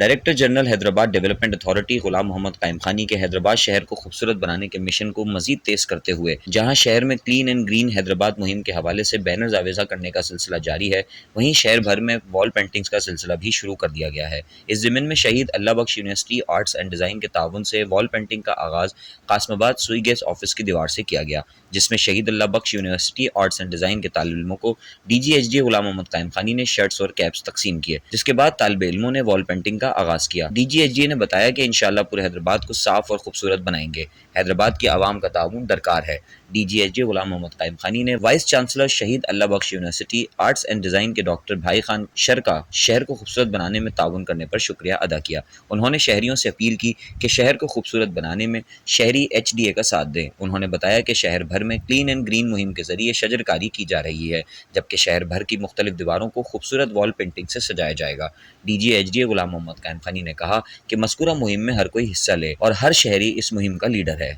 Director general Hyderabad development authority Ghulam محمد قائم خانی کے حیدرآباد شہر کو خوبصورت بنانے کے مشن کو مزید تیز کرتے ہوئے جہاں شہر میں کلین اینڈ گرین حیدرآباد مہم کے حوالے سے بینرز آویزہ کرنے کا سلسلہ جاری ہے، وہیں شہر بھر میں وال پینٹنگز کا سلسلہ بھی شروع کر دیا گیا ہے۔ اس ضمن میں شہید Allah Bakhsh university arts and design کے تعاون سے وال پینٹنگ کا آغاز قاسم آباد سوئی گیس آفس کی دیوار سے کیا گیا، جس میں شہید Allah Bakhsh university arts and design کے طالب علموں کو D G H D Ghulam محمد قائم خانی نے شرٹس اور کیپس تقسیم کیے، جس کے بعد طالب علموں نے وال پینٹنگ کا آغاز کیا۔ ڈی جی ایچ ڈی نے بتایا کہ انشاءاللہ پورے حیدرآباد کو صاف اور خوبصورت بنائیں گے، حیدرآباد کی عوام کا تعاون درکار ہے۔ D G H D Ghulam محمد قائم خانی نے وائس چانسلر شہید Allah Bakhsh university arts and design کے ڈاکٹر بھائی خان شر کا شہر کو خوبصورت بنانے میں تعاون کرنے پر شکریہ ادا کیا۔ انہوں نے شہریوں سے اپیل کی کہ شہر کو خوبصورت بنانے میں شہری ایچ ڈی اے کا ساتھ دیں۔ انہوں نے بتایا کہ شہر بھر میں کلین اینڈ گرین مہم کے ذریعے شجر کاری کی جا رہی ہے، جبکہ شہر بھر کی مختلف دیواروں کو خوبصورت وال پینٹنگ سے سجایا جائے گا۔ D G H D Ghulam محمد قائم خانی نے کہا کہ مذکورہ مہم میں ہر کوئی حصہ لے اور ہر شہری اس مہم کا لیڈر ہے۔